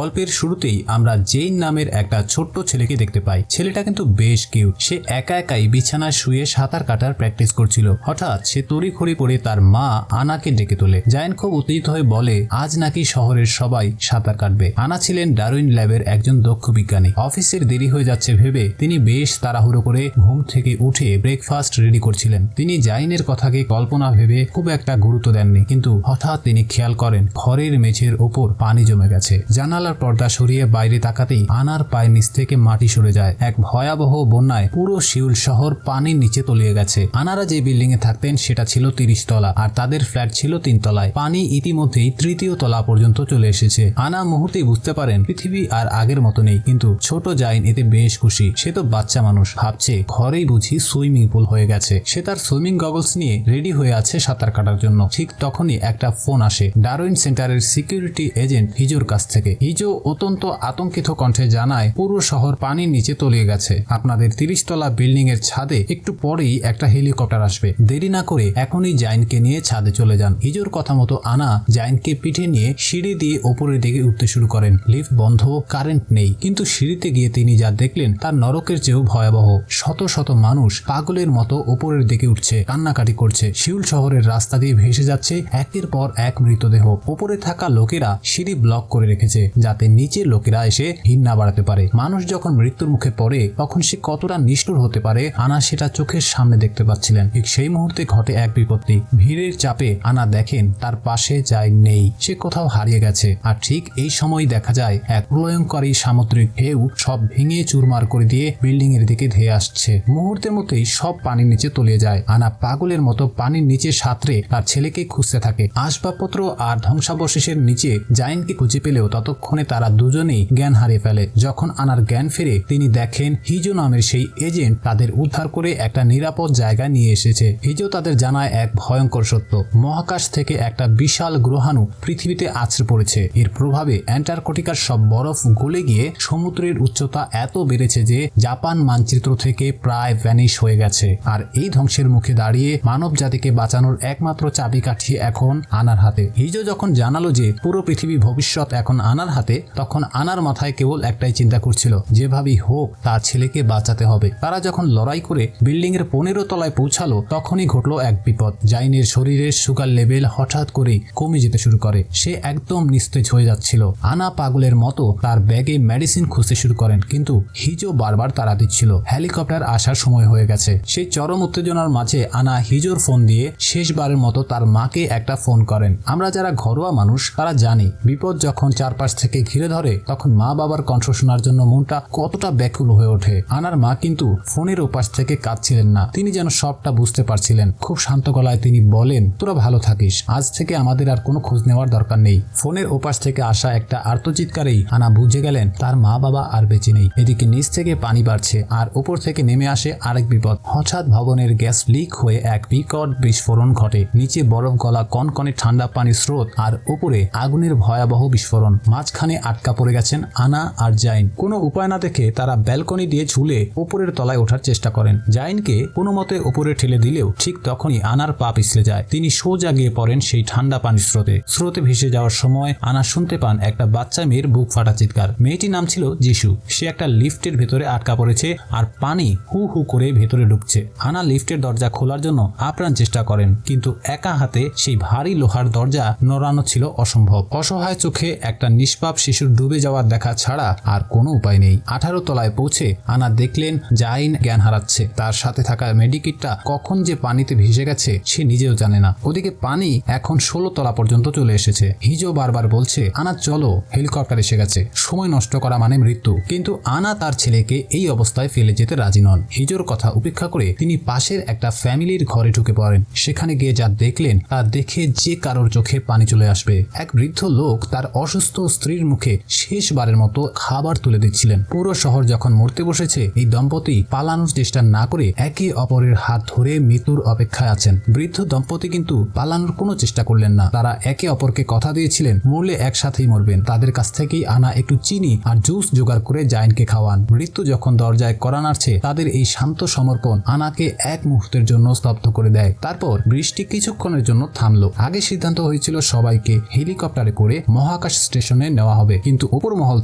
গল্পের শুরুতেই আমরা জেইন নামের একটা ছোট্ট ছেলেকে দেখতে পাই। ছেলেটা কিন্তু বেশ কিউট। সে একা একাই বিছানায় শুয়ে সাঁতার কাটার প্র্যাকটিস করছিল। হঠাৎ সে তড়িঘড়ি করে তার মা আনাকে ডেকে তোলে। জায়েন খুব উত্তেজিত হয়ে বলে আজ নাকি শহরের সবাই সাঁতার কাটবে। আনা ছিলেন ডারউইন ল্যাবের একজন দক্ষ বিজ্ঞানী। অফিসের দেরি হয়ে যাচ্ছে ভেবে তিনি বেশ তাড়াহুড়ো করে ঘুম থেকে উঠে ব্রেকফাস্ট রেডি করছিলেন। তিনি জাইনের কথাকে কল্পনা ভেবে খুব একটা গুরুত্ব দেননি, কিন্তু হঠাৎ তিনি খেয়াল করেন ঘরের মেঝের ওপর পানি জমে গেছে। জানালার পর্দা সরিয়ে বাইরে তাকাতেই আনার পায়ের নিচ থেকে মাটি সরে যায়। এক ভয়াবহ বন্যায় পুরো সিউল শহর পানির নিচে তলিয়ে গেছে। আনারা যে বিল্ডিং এ থাকতেন সেটা ছিল 30 তলা আর তাদের ফ্ল্যাট ছিল 3 তলায়। পানি ইতিমধ্যেই 3য় তলা পর্যন্ত চলে এসেছে। আনা মুহূর্তেই বুঝতে পারেন পৃথিবী আর আগের মতো নেই, কিন্তু ছোট জাইন এতে বেশ খুশি। সে তো বাচ্চা মানুষ, ভাবছে ঘরেই বুঝি সুইমিং পুল হয়ে গেছে। সে তার সুইমিং গগলস নিয়ে রেডি হয়ে আছে সাঁতার কাটার জন্য। ঠিক তখনই একটা ফোন আসে ডারউইন সেন্টারের সিকিউরিটি এজেন্ট হিজোর কাছ থেকে। হিজো অত্যন্ত আতঙ্কিত কণ্ঠে জানায় পুরো শহর পানির নিচে তলিয়ে গেছে। আপনাদের 30 তলা বিল্ডিং এর ছাদে একটু পরেই একটা হেলিকপ্টার আসবে। দেরি না করে এখনই জাইনকে নিয়ে ছাদে চলে যান। হিজোর কথা মতো আনা জাইনকে পিঠে নিয়ে সিঁড়ি দিয়ে ওপরের দিকে উঠতে শুরু করেন। লিফট বন্ধ, কারেন্ট নেই, কিন্তু সিঁড়িতে গিয়ে তিনি যা দেখলেন তার নরকের চেয়েও ভয়াবহ। শত শত মানুষ পাগলের মতো ওপরের দিকে উঠছে, কান্নাকাটি করছে। সিউল শহরের রাস্তা দিয়ে ভেসে যাচ্ছে একের পর এক মৃতদেহ। ওপরে থাকা লোকেরা সিঁড়ি ব্লক করে রেখেছে যাতে নিচের লোকেরা এসে ভিড় না বাড়াতে পারে। মানুষ যখন মৃত্যুর মুখে পড়ে তখন সে কতটা নিষ্ঠুর হতে পারে আনা সেটা চোখের সামনে দেখতে পাচ্ছিলেন। ঠিক সেই মুহূর্তে ঘটে এক বিপত্তি। ভিড়ের চাপে আনা দেখেন তার পাশে জাইন নেই, সে কোথাও হারিয়ে গেছে। আর ঠিক এই সময় দেখা যায় এক প্রলয়ঙ্করী সামুদ্রিক ঢেউ সব ভেঙে চুরমার করে দিয়ে বিল্ডিং এর দিকে ধেয়ে আসছে। মুহূর্তের মধ্যেই সব পানির নিচে তলিয়ে যায়। আনা পাগলের মতো পানির নিচে সাঁতরে তার ছেলেকে খুঁজতে থাকে। আসবাবপত্র আর ধ্বংসাবশেষের নিচে জাইনকে খুঁজে পেলেও ততক্ষণে তারা দুজনেই জ্ঞান হারিয়ে ফেলে। যখন আনার জ্ঞান ফেরে তিনি দেখেন হিজো নামের সেই এজেন্ট তাদের উদ্ধার করে একটা নিরাপদ জায়গায় নিয়ে এসেছে। হিজো তাদের জানায় এক ভয়ঙ্কর সত্য। মহাকাশ থেকে একটা বিশাল গ্রহাণু পৃথিবীতে আছড়ে পড়েছে। এর প্রভাবে অ্যান্টার্কটিকার সব বরফ গলে গিয়ে সমুদ্রের উচ্চতা এত বেড়েছে যে জাপান মানচিত্র থেকে প্রায় ভ্যানিশ হয়ে গেছে। আর এই ধ্বংসের মুখে দাঁড়িয়ে মানব জাতিকে বাঁচানোর একমাত্র চাবিকাঠি এখন আনার হাতে। হিজো যখন জানালো যে পুরো পৃথিবী ভবিষ্যৎ এখন আনার হাতে, তখন আনার মাথায় কেবল একটাই চিন্তা করছিল, যেভাবেই হোক তার ছেলেকে বাঁচাতে হবে। তারা যখন লড়াই করে বিল্ডিং এর 15 তলায় পৌঁছালো তখনই ঘটলো এক বিপদ। জাইনের শরীরের সুগার লেভেল হঠাৎ করে কমে যেতে শুরু করে। সে একদম নিস্তেজ হয়ে যাচ্ছিল। আনা পাগলের মতো তার ব্যাগে মেডিসিন খুঁজতে শুরু করেন, কিন্তু হিজো বারবার তাড়া দিচ্ছিল। হেলিকপ্টার আসার সময় হয়ে গেছে। সেই চরম উত্তেজনার মাঝে আনা হিজোর ফোন দিয়ে শেষবারের মতো তার মাকে একটা ফোন করেন। আমরা যারা ঘরোয়া মানুষ তারা জানি বিপদ যখন চারপাশ থেকে ঘিরে ধরে তখন মা বাবার কণ্ঠ শোনার জন্য মনটা কতটা ব্যাকুল হয়ে ওঠে। আনার মা কিন্তু ফোনের ওপাশ থেকে কাঁদছিলেন না, তিনি যেন সবটা বুঝতে পারছিলেন। খুব শান্ত গলায় তিনি বলেন, তোরা ভালো থাকিস, আজ থেকে আমাদের আর কোনো খোঁজ নেওয়ার দরকার নেই। ফোনের ওপাশ থেকে আসা একটা আর্তচিৎকারেই আনা বুঝে গেলেন তার মা বাবা আর বেঁচে নেই। এদিকে নিচ থেকে পানি বাড়ছে আর উপর থেকে নেমে আসে আরেক বিপদ। হঠাৎ ভবনের গ্যাস লিক হয়ে এক বিকট বিস্ফোরণ ঘটে। নিচে বরফ গলা কনকনে ঠান্ডা পানির স্রোত আর উপরে আগুনের ভয়াবহ বিস্ফোরণ। মাঝখানে আটকা পড়ে গেছেন আনা আর জাইন। কোনো উপায় না দেখে তারা ব্যালকনি দিয়ে ঝুলে উপরের তলায় ওঠার চেষ্টা করেন। জাইনকে কোনো মতে উপরে ঠেলে দিলেও ঠিক তখনই আনার পা পিছলে যায়। তিনি সোজা গিয়ে পড়েন সেই ঠান্ডা পানির স্রোতে ভেসে যাওয়ার সময় আনা শুনতে পান একটা বাচ্চা মেয়ের বুক ফাটা চিৎকার। মেয়েটির নাম ছিল যিশু। সে একটা লিফটের ভেতরে আটকা পড়েছে আর পানি হু হু করে ভেতরে ঢুকছে। আনা লিফটের দরজা খোলার জন্য আপ্রাণ চেষ্টা করেন, কিন্তু একা হাতে সেই ভারী লোহার দরজা নড়ানো ছিল অসম্ভব। অসহায় চোখে একটা নিষ্পাপ শিশুর ডুবে যাওয়ার দেখা ছাড়া আর কোনো উপায় নেই। 18 তলায় পৌঁছে আনা দেখলেন জাইন জ্ঞান হারাচ্ছে। তার সাথে থাকা মেডিকিটটা কখন যে পানিতে ভেসে গেছে সে নিজেও জানে না। ওদিকে পানি এখন 16 তলা পর্যন্ত চলে এসেছে। হিজো বারবার বলছে, আনা চলো, হেলিকপ্টার এসে গেছে, সময় নষ্ট করা মানে মৃত্যু। কিন্তু আনা তার ছেলেকে এই অবস্থায় ফেলে যেতে রাজি নন। হিজোর কথা উপেক্ষা করে তিনি পাশের একটা ফ্যামিলির ঘরে ঢুকে পড়েন। সেখানে গিয়ে যা দেখলেন তা দেখে যে কারোর চোখে পানি চলে আসবে। এক বৃদ্ধ লোক তার অসুস্থ স্ত্রীর মুখে শেষবারের মতো খাবার তুলে দিচ্ছিলেন। পুরো শহর যখন মরতে বসেছে, এই দম্পতি পালানোর চেষ্টা না করে একে অপরের হাত ধরে মৃত্যুর অপেক্ষায় আছেন। বৃদ্ধ দম্পতি কিন্তু পালানোর কোনো চেষ্টা করলেন না। তারা একে অপরকে কথা দিয়েছিলেন মরলে একসাথেই মরবেন। তাদের কাছ থেকেই আনা একটু চিনি আর জুস জোগাড় করে জাইনকে খাওয়ান। মৃত্যু যখন দরজায় কড়া নাড়ছে, তাদের এই শান্ত সমর্পণ আনাকে এক মুহূর্তের জন্য স্তব্ধ করে দেয়। তারপর বৃষ্টি কিছুক্ষণের জন্য থামলো। আগে সিদ্ধান্ত হয়েছিল সবাইকে হেলিকপ্টারে করে মহাকাশ স্টেশনে নেওয়া দেওয়া হবে, কিন্তু উপর মহল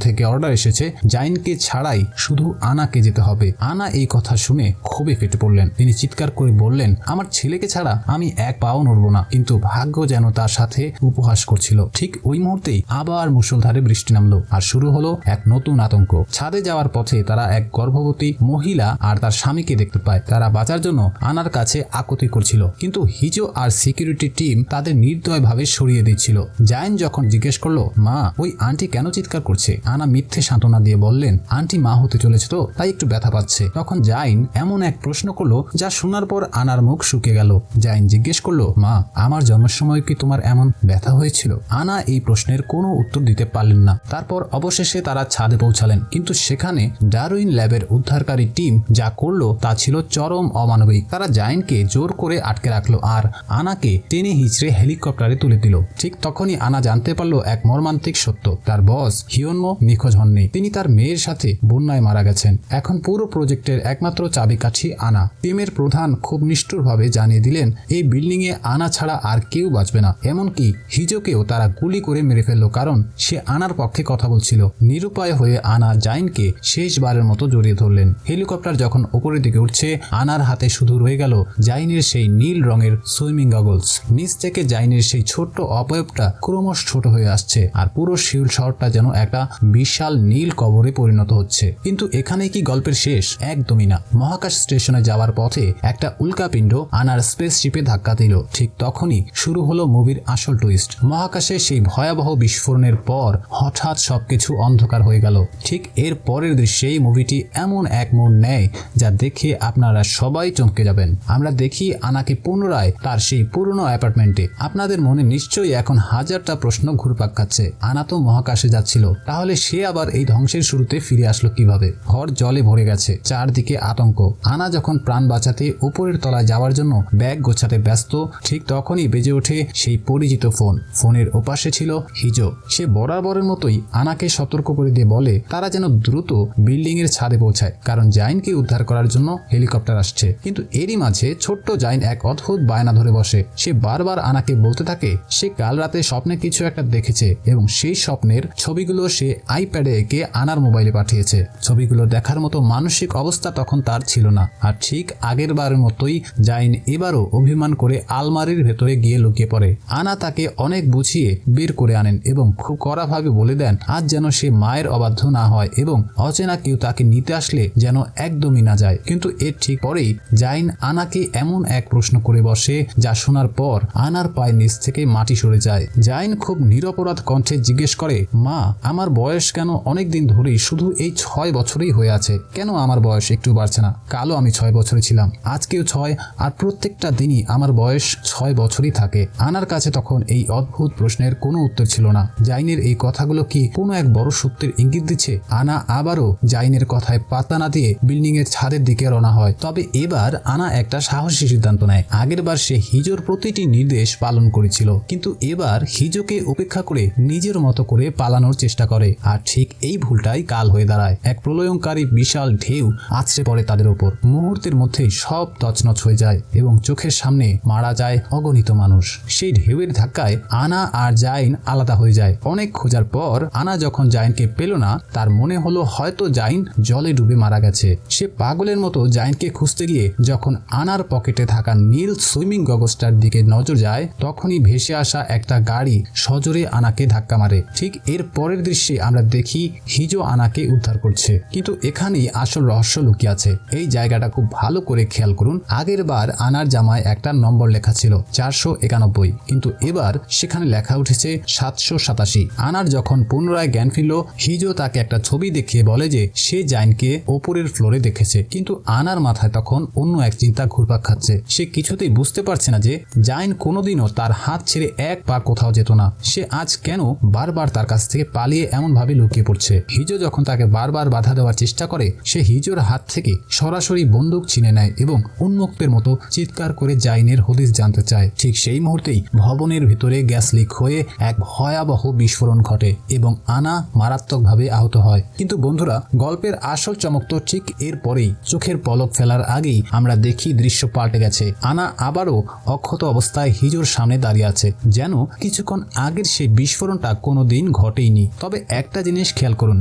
থেকে অর্ডার এসেছে জাইনকে ছাড়াই শুধু আনাকে যেতে হবে। আনা এই কথা শুনে খুবই ফেটে পড়লেন। তিনি চিৎকার করে বললেন, আমার ছেলেকে ছাড়া আমি এক পাও নড়ব না। কিন্তু ভাগ্য যেন তার সাথে উপহাস করছিল। ঠিক ওই মুহূর্তেই আবার মুষলধারে বৃষ্টি নামলো আর শুরু হলো এক নতুন আতঙ্ক। ছাদে যাওয়ার পথে তারা এক গর্ভবতী মহিলা আর তার স্বামীকে দেখতে পায়। তারা বাঁচার জন্য আনার কাছে আকুতি করছিল, কিন্তু হিজো আর সিকিউরিটি টিম তাদের নির্দয়ভাবে সরিয়ে দিচ্ছিল। জাইন যখন জিজ্ঞেস করলো, মা ওই আন্টি কেন চিৎকার করছে, আনা মিথ্যে সান্ত্বনা দিয়ে বললেন, আন্টি মা হতে চলেছে তো তাই একটু ব্যথা পাচ্ছে। তখন জাইন এমন এক প্রশ্ন করলো যা শোনার পর আনার মুখ শুকিয়ে গেল। জাইন জিজ্ঞেস করলো, মা আমার জন্মের সময় কি তোমার এমন ব্যথা হয়েছিল? আনা এই প্রশ্নের কোনো উত্তর দিতে পারলেন না। তারপর অবশেষে তারা ছাদে পৌঁছালেন, কিন্তু সেখানে ডারউইন ল্যাবের উদ্ধারকারী টিম যা করলো তা ছিল চরম অমানবিক। তারা জাইনকে জোর করে আটকে রাখলো আর আনাকে টেনে হিচড়ে হেলিকপ্টারে তুলে দিল। ঠিক তখনই আনা জানতে পারলো এক মর্মান্তিক সত্য, তার বস হিয়নমো নিখোঁজ হননি। তিনি তার মেয়ের সাথে বন্যায় মারা গেছেন। এখন পুরো প্রজেক্টের একমাত্র চাবিকাঠি আনা। টিমের প্রধান খুব নিষ্ঠুরভাবে জানিয়ে দিলেন, এই বিল্ডিং এ আনা ছাড়া আর কেউ বাঁচবে না। এমনকি হিজোকেও তারা গুলি করে মেরে ফেললো, কারণ সে আনার পক্ষে কথা বলছিল। নিরুপায় হয়ে আনা জাইনকে শেষবারের মতো জড়িয়ে ধরলেন। হেলিকপ্টার যখন উপরের দিকে উঠছে, আনার হাতে শুধু রয়ে গেল জাইনের সেই নীল রঙের সুইমিং গগলস। নিচ থেকে জাইনের সেই ছোট্ট অবয়বটা ক্রমশ ছোট হয়ে আসছে আর পুরো শিউল শহরটা যেন একটা বিশাল নীল কবরে পরিণত হচ্ছে। কিন্তু এখানে কি গল্পের শেষ? একদমই না। মহাকাশ স্টেশনে যাওয়ার পথে একটা উল্কাপিণ্ড আনার স্পেসশিপে ধাক্কা দিল। ঠিক তখনই শুরু হলো মুভির আসল টুইস্ট। মহাকাশে সেই ভয়াবহ বিস্ফোরণের পর হঠাৎ সবকিছু অন্ধকার হয়ে গেল। ঠিক এর পরের দৃশ্যেই মুভিটি এমন এক মোড় নেয় যা দেখে আপনারা সবাই চমকে যাবেন। আমরা দেখি আনাকে পুনরায় তার সেই পুরনো অ্যাপার্টমেন্টে। আপনাদের মনে নিশ্চয়ই এখন হাজারটা প্রশ্ন ঘুরপাক খাচ্ছে। আনা তো মহাকাশে যাচ্ছিল, তাহলে সে আবার এই ধ্বংসের শুরুতে ফিরে আসলো কিভাবে? ঘর জলে ভরে গেছে, চারদিকে আতঙ্ক। আনা যখন প্রাণ বাঁচাতে উপরের তলায় যাওয়ার জন্য ব্যাগ গোছাতে ব্যস্ত, ঠিক তখনই বেজে ওঠে সেই পরিচিত ফোন। ফোনের ওপাশে ছিল হিজো। সে বরাবরের মতোই আনাকে সতর্ক করে দিয়ে বলে তারা যেন দ্রুত বিল্ডিং এর ছাদে পৌঁছায়, কারণ জাইনকে উদ্ধার করার জন্য হেলিকপ্টার আসছে। কিন্তু এরই মাঝে ছোট্ট জাইন এক অদ্ভুত বায়না ধরে বসে। সে বারবার আনাকে বলতে থাকে সে কাল রাতে স্বপ্নে কিছু একটা দেখেছে এবং সেই স্বপ্নের ছবিগুলো সে আইপ্যাডে এঁকে আনার মোবাইলে পাঠিয়েছে। ছবিগুলো দেখার মতো মানসিক অবস্থা তখন তার ছিল না। আর ঠিক আগের বারের মতোই জাইন এবারও অভিমান করে আলমারির ভেতরে গিয়ে লুকিয়ে পড়ে। আনা তাকে অনেক বুঝিয়ে বের করে আনেন এবং খুব কড়াভাবে বলে দেন আজ যেন সে মায়ের অবাধ্য না হয় এবং অচেনা কেউ তাকে নিতে আসলে যেন একদমই না যায়। কিন্তু এর ঠিক পরেই জাইন আনাকে এমন এক প্রশ্ন করে বসে যা শোনার পর আনার পায়ের নিচ থেকে মাটি সরে যায়। জাইন খুব নিরপরাধ কণ্ঠে জিজ্ঞেস করে, মা আমার বয়স কেন অনেকদিন ধরেই শুধু এই 6 বছরই হয়ে আছে? কেন আমার বয়স একটু বাড়ছে না? কালও আমি 6 বছরে ছিলাম, আজকেও 6, আর প্রত্যেকটা দিনই আমার বয়স 6 বছরই থাকে। আনার কাছে তখন এই অদ্ভুত প্রশ্নের কোনো উত্তর ছিল না। জাইনের এই কথাগুলো কি কোনো এক বড় সত্যের ইঙ্গিত দিচ্ছে? আনা আবারও জাইনের কথায় পাত্তা না দিয়ে বিল্ডিং এর ছাদের দিকে রওনা হয়। তবে এবার আনা একটা সাহসী সিদ্ধান্ত নেয়। আগের বার সে হিজোর প্রতিটি নির্দেশ পালন করেছিল, কিন্তু এবার হিজোকে উপেক্ষা করে নিজের মতো করে পালানোর চেষ্টা করে। আর ঠিক এই ভুলটাই কাল হয়ে দাঁড়ায়। এক প্রলয়ঙ্কারী বিশাল ঢেউ আছড়ে পড়ে তাদের ওপর। মুহূর্তের মধ্যেই সব তছনছ হয়ে যায় এবং চোখের সামনে মারা যায় অগণিত মানুষ। সেই ঢেউয়ের ধাক্কায় আনা আর জাইন আলাদা হয়ে যায়। অনেক খোঁজার পর আনা যখন জাইনকে পেল না, তার মনে হলো হয়তো জাইন জলে ডুবে মারা গেছে। সে পাগলের মতো জাইনকে খুঁজতে গিয়ে যখন আনার পকেটে থাকা নীল সুইমিং গগলসটার দিকে নজর যায়, তখনই ভেসে আসা একটা গাড়ি সজোরে আনাকে ধাক্কা মারে। ঠিক এর পরের দৃশ্যে আমরা দেখি হিজো আনাকে উদ্ধার করছে। কিন্তু এখানেই আসল রহস্য লুকিয়ে আছে। এই জায়গাটা খুব ভালো করে খেয়াল করুন। আগের বার আনার জামায় একটা নম্বর লেখা ছিল 491, কিন্তু এবার সেখানে লেখা উঠেছে 787। আনার যখন পুনরায় জ্ঞান ফিরল, হিজো তাকে একটা ছবি দেখিয়ে বলে যে সে জাইনকে ওপরের ফ্লোরে দেখেছে। কিন্তু আনার মাথায় তখন অন্য এক চিন্তা ঘুরপাক খাচ্ছে। সে কিছুতেই বুঝতে পারছে না যে জাইন কোনোদিনও তার হাত ছেড়ে এক পা কোথাও যেত না। সে আজ কেন বারবার তার কাছ থেকে পালিয়ে এমন ভাবে লুকিয়ে পড়ছে। হিজো যখন তাকে বারবার বাধা দেওয়ার চেষ্টা করে, সে হিজোর হাত থেকে সরাসরি বন্দুক ছিনে নেয় এবং উন্মুক্তের মতো চিৎকার করে জাইনের হদিস জানতে চায়। ঠিক সেই মুহূর্তেই ভবনের ভিতরে গ্যাস লিক হয়ে এক ভয়াবহ বিস্ফোরণ ঘটে এবং আনা মারাত্মকভাবে আহত হয়। কিন্তু বন্ধুরা, গল্পের আসল চমক তো ঠিক এর পরেই। চোখের পলক ফেলার আগেই আমরা দেখি দৃশ্য পাল্টে গেছে। আনা আবারও অক্ষত অবস্থায় হিজোর সামনে দাঁড়িয়ে আছে, যেন কিছুক্ষণ আগের সেই বিস্ফোরণটা কোনোদিন ঘটেইনি। তবে একটা জিনিস খেয়াল করুন,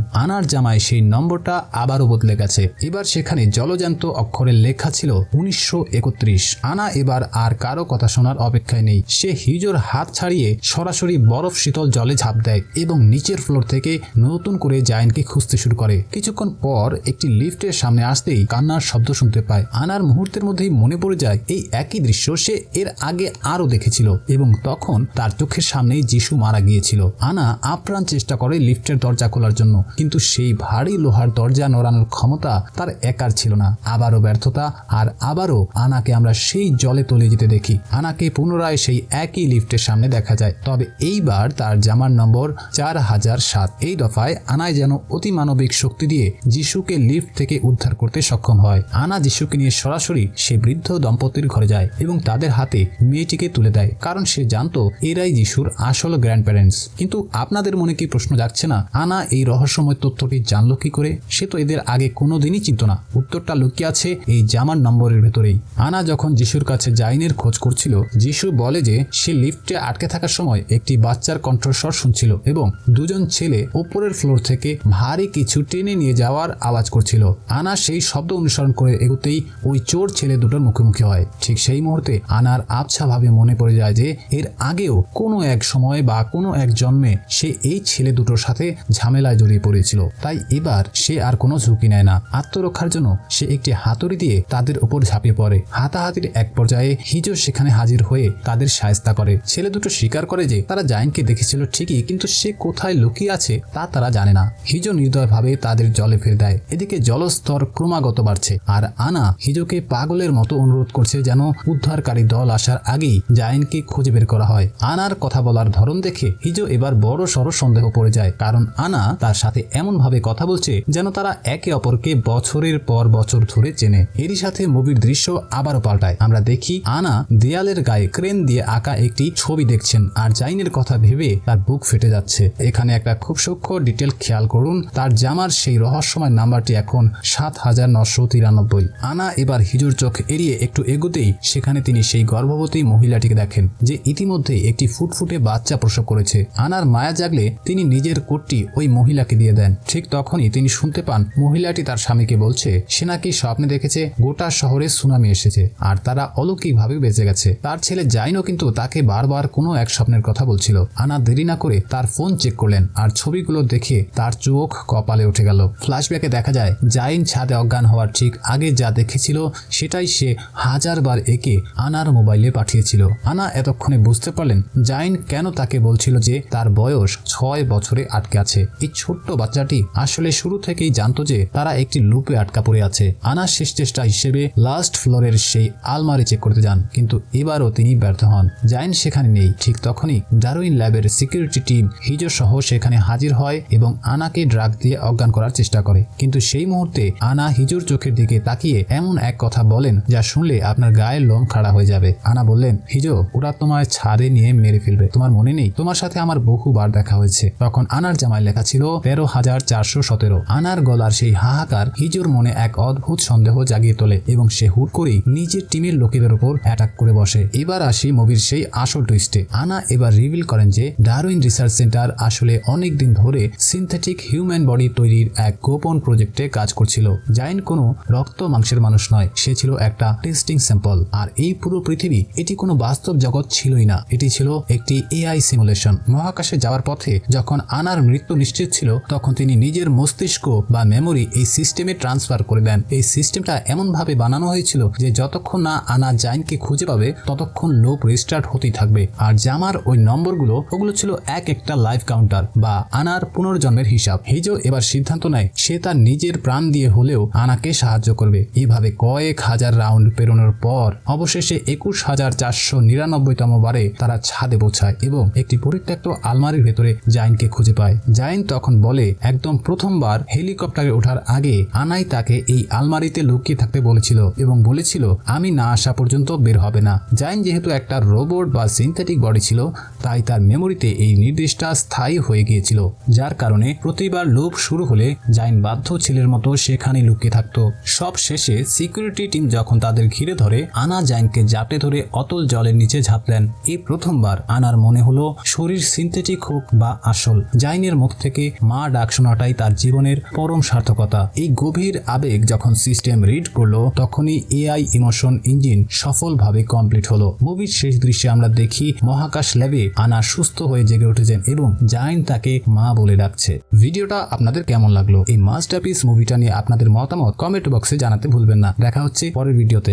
আনার জামায় সেই নম্বরটা আবারও বদলে গেছে। এবার সেখানে জলজ্যান্ত অক্ষরে লেখা ছিল 1931। আনা এবার আর কারো কথা শোনার অপেক্ষায় নেই। সে হিজোর হাত ছাড়িয়ে সরাসরি বরফ শীতল জলে ঝাঁপ দেয় এবং নিচের ফ্লোর থেকে নতুন করে জায়ানকে খুঁজতে শুরু করে। কিছুক্ষণ পর একটি লিফটের সামনে আসতেই কান্নার শব্দ শুনতে পায়। আনার মুহূর্তের মধ্যেই মনে পড়ে যায় এই একই দৃশ্য সে এর আগে আরো দেখেছিল এবং তখন তার চোখের সামনেই যিশু মারা গিয়েছিল। আনা আপ্রাণ চেষ্টা করে লিফটের দরজা খোলার জন্য, কিন্তু সেই ভারী লোহার দরজা নড়ানোর ক্ষমতা তার একার ছিল না। আবারও ব্যর্থতা, আর আবারও আনাকে আমরা সেই জলে তলিয়ে যেতে দেখি। আনাকে পুনরায় সেই একই লিফটের সামনে দেখা যায়, তবে এইবার তার জামার নম্বর 4007। এই দফায় আনায় যেন অতিমানবিক শক্তি দিয়ে যিশুকে লিফট থেকে উদ্ধার করতে সক্ষম হয়। আনা যিশুকে নিয়ে সরাসরি সে বৃদ্ধ দম্পতির ঘরে যায় এবং তাদের হাতে মেয়েটিকে তুলে দেয়, কারণ সে জানতো এরাই যিশুর আসল গ্র্যান্ড প্যারেন্টস। কিন্তু আপনাদের মনে কি প্রশ্ন জাগছে না, আনা এই রহস্যময় তথ্যটি জানলো কি করে? সে তো এদের আগে কোনোদিনই চিনত না। উত্তরটা লুকিয়ে আছে এই জামার নম্বরের ভেতরেই। আনা যখন যিশুর কাছে জাইনের খোঁজ করছিল, যিশু বলে যে সে লিফটে আটকে থাকার সময় একটি বাচ্চার কণ্ঠস্বর শুনছিল এবং দুজন ছেলে উপরের ফ্লোর থেকে ভারী কিছু টেনে নিয়ে যাওয়ার আওয়াজ করছিল। আনা সেই শব্দ অনুসরণ করে এগোতেই ওই চোর ছেলে দুটোর মুখোমুখি হয়। ঠিক সেই মুহূর্তে আনার আবছাভাবে মনে পড়ে যায় যে এর আগেও কোনো এক সময় বা কোনো এক জন্মে সে এই ছেলে দুটোর সাথে ঝামেলায় জড়িয়ে পড়েছিল। তাই এবার সে আর কোনো ঝুঁকি নেয় না। আত্মরক্ষার জন্য সে একটি হাতুড়ি দিয়ে তাদের উপর ঝাঁপিয়ে পড়ে। হাতাহাতির এক পর্যায়ে হিজো সেখানে হাজির হয়ে তাদের সায়স্তা করে। ছেলে দুটো স্বীকার করে যে তারা জায়ানকে দেখেছিল ঠিকই, কিন্তু সে কোথায় লুকিয়ে আছে তা তারা জানে না। হিজো নির্দয়ভাবে তাদের জলে ফেলে দেয়। এদিকে জলস্তর ক্রমাগত বাড়ছে, আর আনা হিজোকে পাগলের মতো অনুরোধ করছে যেন উদ্ধারকারী দল আসার আগেই জায়ানকে খুঁজে বের করা হয়। আনার কথা বলার ধরন দেখে হিজো এবার বড় সড় সন্দেহ পড়ে যায়, কারণ আনা তার সাথে এমন ভাবে কথা বলছে যেন তারা একে অপরকে বছরের পর বছর ধরে চেনে। এরই সাথে মুভির দৃশ্য আবারও পাল্টায়। আমরা দেখি আনা দেয়ালের গায়ে ক্রেন দিয়ে আঁকা একটি ছবি দেখছেন, আর জাইনের কথা ভেবে তার বুক ফেটে যাচ্ছে। এখানে একটা খুব সূক্ষ্ম ডিটেল খেয়াল করুন, তার জামার সেই রহস্যময় নাম্বারটি এখন 7993। আনা এবার হিজোর চোখ এড়িয়ে একটু এগোতেই সেখানে তিনি সেই গর্ভবতী মহিলাটিকে দেখেন, যে ইতিমধ্যে একটি ফুটফুটে বাচ্চা প্রসব করেছে। আনার মায়া জাগলে তিনি নিজের কোটটি ওই মহিলাকে দিয়ে দেন। ঠিক তখনই তিনি শুনতে পান মহিলাটি তার স্বামীকে বলছে সে নাকি স্বপ্নে দেখেছে গোটা শহরে সুনামি এসেছে আর তারা অলৌকিকভাবে বেঁচে গেছে। তার ছেলে জাইনও কিন্তু তাকে বারবার কোনো এক স্বপ্নের কথা বলছিল। আনা দেরি না করে তার ফোন চেক করলেন, আর ছবিগুলো দেখে তার চোখ কপালে উঠে গেল। ফ্ল্যাশব্যাকে দেখা যায় জাইন ছাদে অজ্ঞান হওয়ার ঠিক আগে যা দেখেছিল সেটাই সে হাজারবার এঁকে আনার মোবাইলে পাঠিয়েছিল। আনা এতক্ষণে বুঝতে পারলেন জাইন কেন তাকে বলছিল যে তার বয়স 6 বছরে আটকে আছে। এই ছোট্ট বাচ্চাটি আসলে শুরু থেকেই জানতো যে তারা একটি লুপে আটকা পড়ে আছে। আনা শেষ চেষ্টা হিসেবে লাস্ট ফ্লোরের সেই আলমারি চেক করতে যান, কিন্তু এবারও তিনি ব্যর্থ হন। জাইন সেখানে নেই। ঠিক তখনই ডারউইন ল্যাবের সিকিউরিটি টিম হিজো সহ সেখানে হাজির হয় এবং আনাকে ড্রাগ দিয়ে অজ্ঞান করার চেষ্টা করে। কিন্তু সেই মুহূর্তে আনা হিজোর চোখের দিকে তাকিয়ে এমন এক কথা বলেন যা শুনলে আপনার গায়ের লোম খাড়া হয়ে যাবে। আনা বললেন, হিজো, ওরা তোমায় ছাদে নিয়ে মেরে ফেলবে, তোমার মনে নেই? তোমার সাথে আমার বহুবার দেখা হয়েছে। তখন আনার জামায় লেখা ছিল 13,417। আনার গলার সেই হাহাকার হিজোর মনে এক অদ্ভুত সন্দেহ জাগিয়ে তোলে এবং সে হুট করেই নিজের টিমের লোকেদের উপর অ্যাটাক করে বসে। এবার আসি মুভির সেই আসল টুইস্টে। আনা এবার রিভিল করেন যে ডারউইন রিসার্চ সেন্টার আসলে অনেক দিন ধরে সিনথেটিক হিউম্যান বডি তৈরির এক গোপন প্রজেক্টে কাজ করছিল। জাইন কোনো রক্ত মাংসের মানুষ নয়, সে ছিল একটা টেস্টিং স্যাম্পল। আর এই পুরো পৃথিবী, এটি কোনো বাস্তব জগৎ ছিলই না, এটি ছিল একটি এআই সিমুলেশন। মহাকাশে যাওয়ার পথে যখন আনার মৃত্যু নিশ্চিত ছিল, তখন তিনি নিজের মস্তিষ্ক বা মেমোরি এই সিস্টেমে ট্রান্সফার করে দেন। এই সিস্টেমটা এমন ভাবে বানানো হয়েছিল যে যতক্ষণ না আনা জাইনকে খুঁজে পাবে ততক্ষণ লোপ রিস্টার্ট হতেই থাকবে। আর জামার ওই নম্বরগুলো, ওগুলো ছিল এক একটা লাইফ কাউন্টার বা আনার পুনর্জন্মের হিসাব। হিজো এবার সিদ্ধান্ত নেয় সে তার নিজের প্রাণ দিয়ে হলেও আনাকে সাহায্য করবে। এভাবে কয়েক হাজার রাউন্ড পেরোনোর পর অবশেষে 21,499তম বারে তারা ছাদে পৌঁছায় এবং একটি পরিত্যক্ত আলমারির ভেতরে জাইনকে খুঁজে পায়। জাইন তখন বলে একদম প্রথমবার হেলিকপ্টারে ওঠার আগে আনাই তাকে এই আলমারিতে লুকিয়ে থাকতে বলেছিল এবং বলেছিল আমি না আসা পর্যন্ত বের হবে না। জাইন যেহেতু একটা রোবট বা সিনথেটিক বডি ছিল, তাই তার মেমোরিতে এই নির্দেশটা স্থায়ী হয়ে গিয়েছিল, যার কারণে প্রতিবার লুপ শুরু হলে জাইন বাধ্য ছেলের মতো সেখানে লুকিয়ে থাকতো। সব শেষে সিকিউরিটি টিম যখন তাদের ঘিরে ধরে, আনা জাইনকে জাপটে ধরে অতল জলের নিচে ঝাঁপ দেন। এই প্রথমবার আনার মনে হলো শরীর সিনথেটিক হোক বা আসল। জাইনের মুখ থেকে মা ডাক শোনাটাই তার জীবনের পরম সার্থকতা। এই গভীর আবেগ যখন সিস্টেম রিড করলো তখনই এআই ইমোশন ইঞ্জিন সফলভাবে কমপ্লিট হলো। মুভির শেষ দৃশ্যে আমরা দেখি মহাকাশ ল্যাবে আনা সুস্থ হয়ে জেগে উঠেছেন এবং জাইন তাকে মা বলে ডাকছে। ভিডিওটা আপনাদের কেমন লাগলো? এই মাস্টারপিস মুভিটা নিয়ে আপনাদের মতামত কমেন্ট বক্সে জানাতে ভুলবেন না। দেখা হচ্ছে পরের ভিডিওতে।